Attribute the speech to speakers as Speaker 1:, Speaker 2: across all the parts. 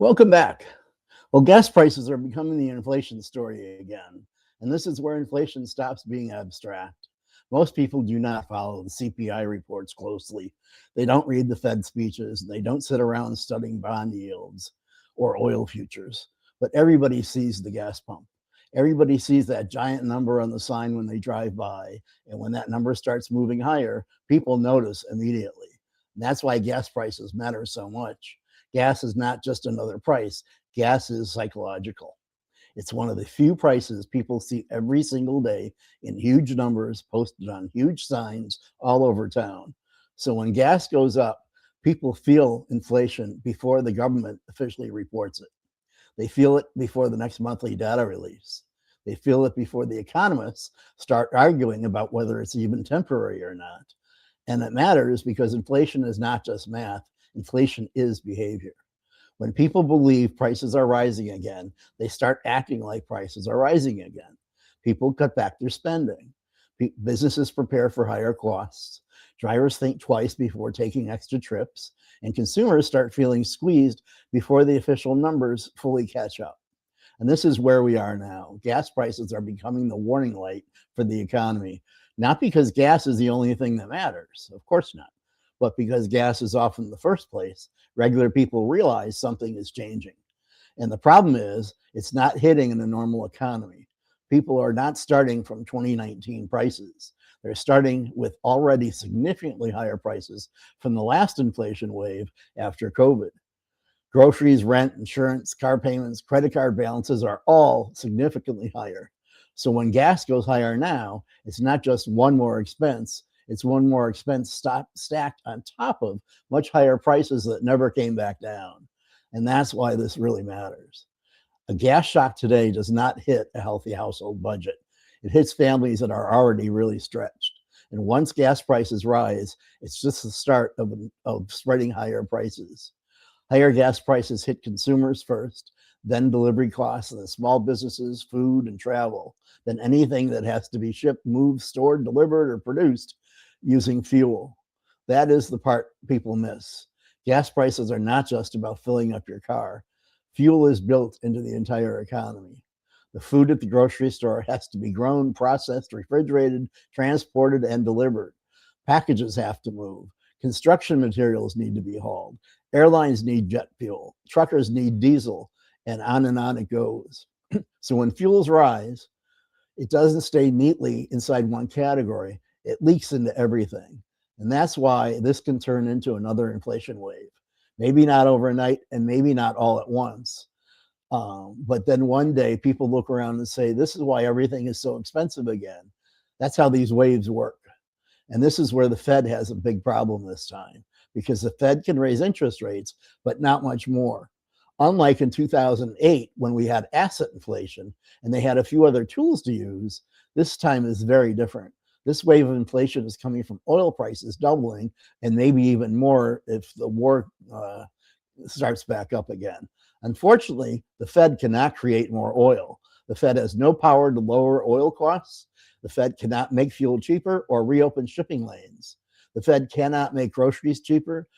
Speaker 1: Welcome back. Well, gas prices are becoming the inflation story again. And this is where inflation stops being abstract. Most people do not follow the CPI reports closely. They don't read the Fed speeches. They don't sit around studying bond yields or oil futures. But everybody sees the gas pump. Everybody sees that giant number on the sign when they drive by. And when that number starts moving higher, people notice immediately. And that's why gas prices matter so much. Gas is not just another price. Gas is psychological. It's one of the few prices people see every single day in huge numbers posted on huge signs all over town. So when gas goes up, people feel inflation before the government officially reports it. They feel it before the next monthly data release. They feel it before the economists start arguing about whether it's even temporary or not. And it matters because inflation is not just math. Inflation is behavior. When people believe prices are rising again, they start acting like prices are rising again. People cut back their spending. Businesses prepare for higher costs. Drivers think twice before taking extra trips, and consumers start feeling squeezed before the official numbers fully catch up. And this is where we are now. Gas prices are becoming the warning light for the economy, not because gas is the only thing that matters. Of course not. But because gas is often the first place, regular people realize something is changing. And the problem is, it's not hitting in a normal economy. People are not starting from 2019 prices. They're starting with already significantly higher prices from the last inflation wave after COVID. Groceries, rent, insurance, car payments, credit card balances are all significantly higher. So when gas goes higher now, it's not just one more expense. It's one more expense stacked on top of much higher prices that never came back down. And that's why this really matters. A gas shock today does not hit a healthy household budget. It hits families that are already really stretched. And once gas prices rise, it's just the start of spreading higher prices. Higher gas prices hit consumers first, then delivery costs, and then small businesses, food, and travel, then anything that has to be shipped, moved, stored, delivered, or produced using fuel. That is the part people miss. Gas prices are not just about filling up your car. Fuel is built into the entire economy. The food at the grocery store has to be grown, processed, refrigerated, transported, and delivered. Packages have to move. Construction materials need to be hauled. Airlines need jet fuel. Truckers need diesel, and on it goes. So when fuels rise, it doesn't stay neatly inside one category. It leaks into everything. And that's why this can turn into another inflation wave. Maybe not overnight and maybe not all at once. But then one day people look around and say, this is why everything is so expensive again. That's how these waves work. And this is where the Fed has a big problem this time, because the Fed can raise interest rates, but not much more. Unlike in 2008, when we had asset inflation and they had a few other tools to use, this time is very different. This wave of inflation is coming from oil prices doubling and maybe even more if the war starts back up again. Unfortunately, the Fed cannot create more oil. The Fed has no power to lower oil costs. The Fed cannot make fuel cheaper or reopen shipping lanes. The Fed cannot make groceries cheaper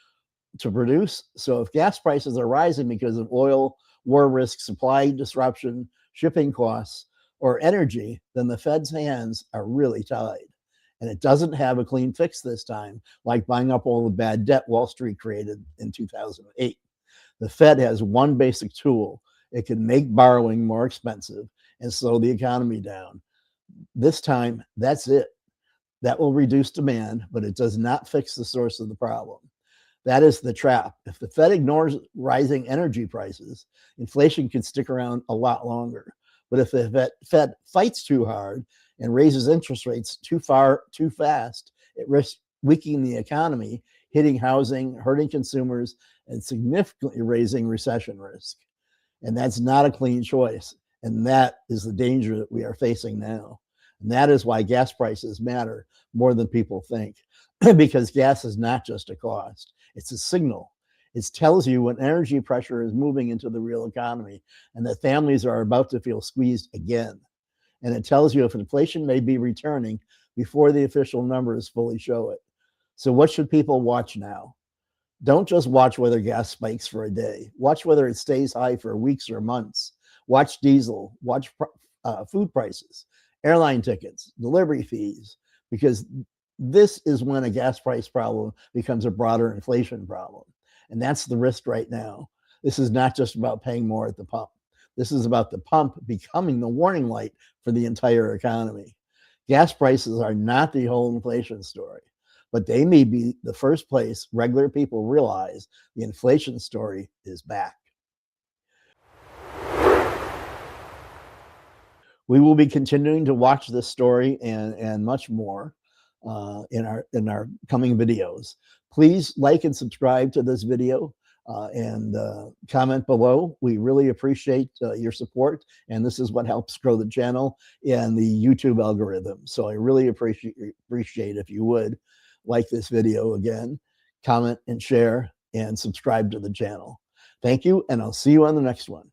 Speaker 1: to produce. So if gas prices are rising because of oil, war risk, supply disruption, shipping costs, or energy, then the Fed's hands are really tied. And it doesn't have a clean fix this time, like buying up all the bad debt Wall Street created in 2008. The Fed has one basic tool. It can make borrowing more expensive and slow the economy down. This time, that's it. That will reduce demand, but it does not fix the source of the problem. That is the trap. If the Fed ignores rising energy prices, inflation could stick around a lot longer. But if the Fed fights too hard and raises interest rates too fast, it risks weakening the economy, hitting housing, hurting consumers, and significantly raising recession risk. And that's not a clean choice. And that is the danger that we are facing now. And that is why gas prices matter more than people think, because gas is not just a cost, it's a signal. It tells you when energy pressure is moving into the real economy and that families are about to feel squeezed again. And it tells you if inflation may be returning before the official numbers fully show it. So what should people watch now? Don't just watch whether gas spikes for a day. Watch whether it stays high for weeks or months. Watch diesel, watch food prices, airline tickets, delivery fees, because this is when a gas price problem becomes a broader inflation problem. And that's the risk right now. This is not just about paying more at the pump. This is about the pump becoming the warning light for the entire economy. Gas prices are not the whole inflation story, but they may be the first place regular people realize the inflation story is back. We will be continuing to watch this story and much more in our coming videos. Please like and subscribe to this video and comment below. We really appreciate your support, and this is what helps grow the channel and the YouTube algorithm. So I really appreciate if you would like this video again, comment and share, and subscribe to the channel. Thank you, and I'll see you on the next one.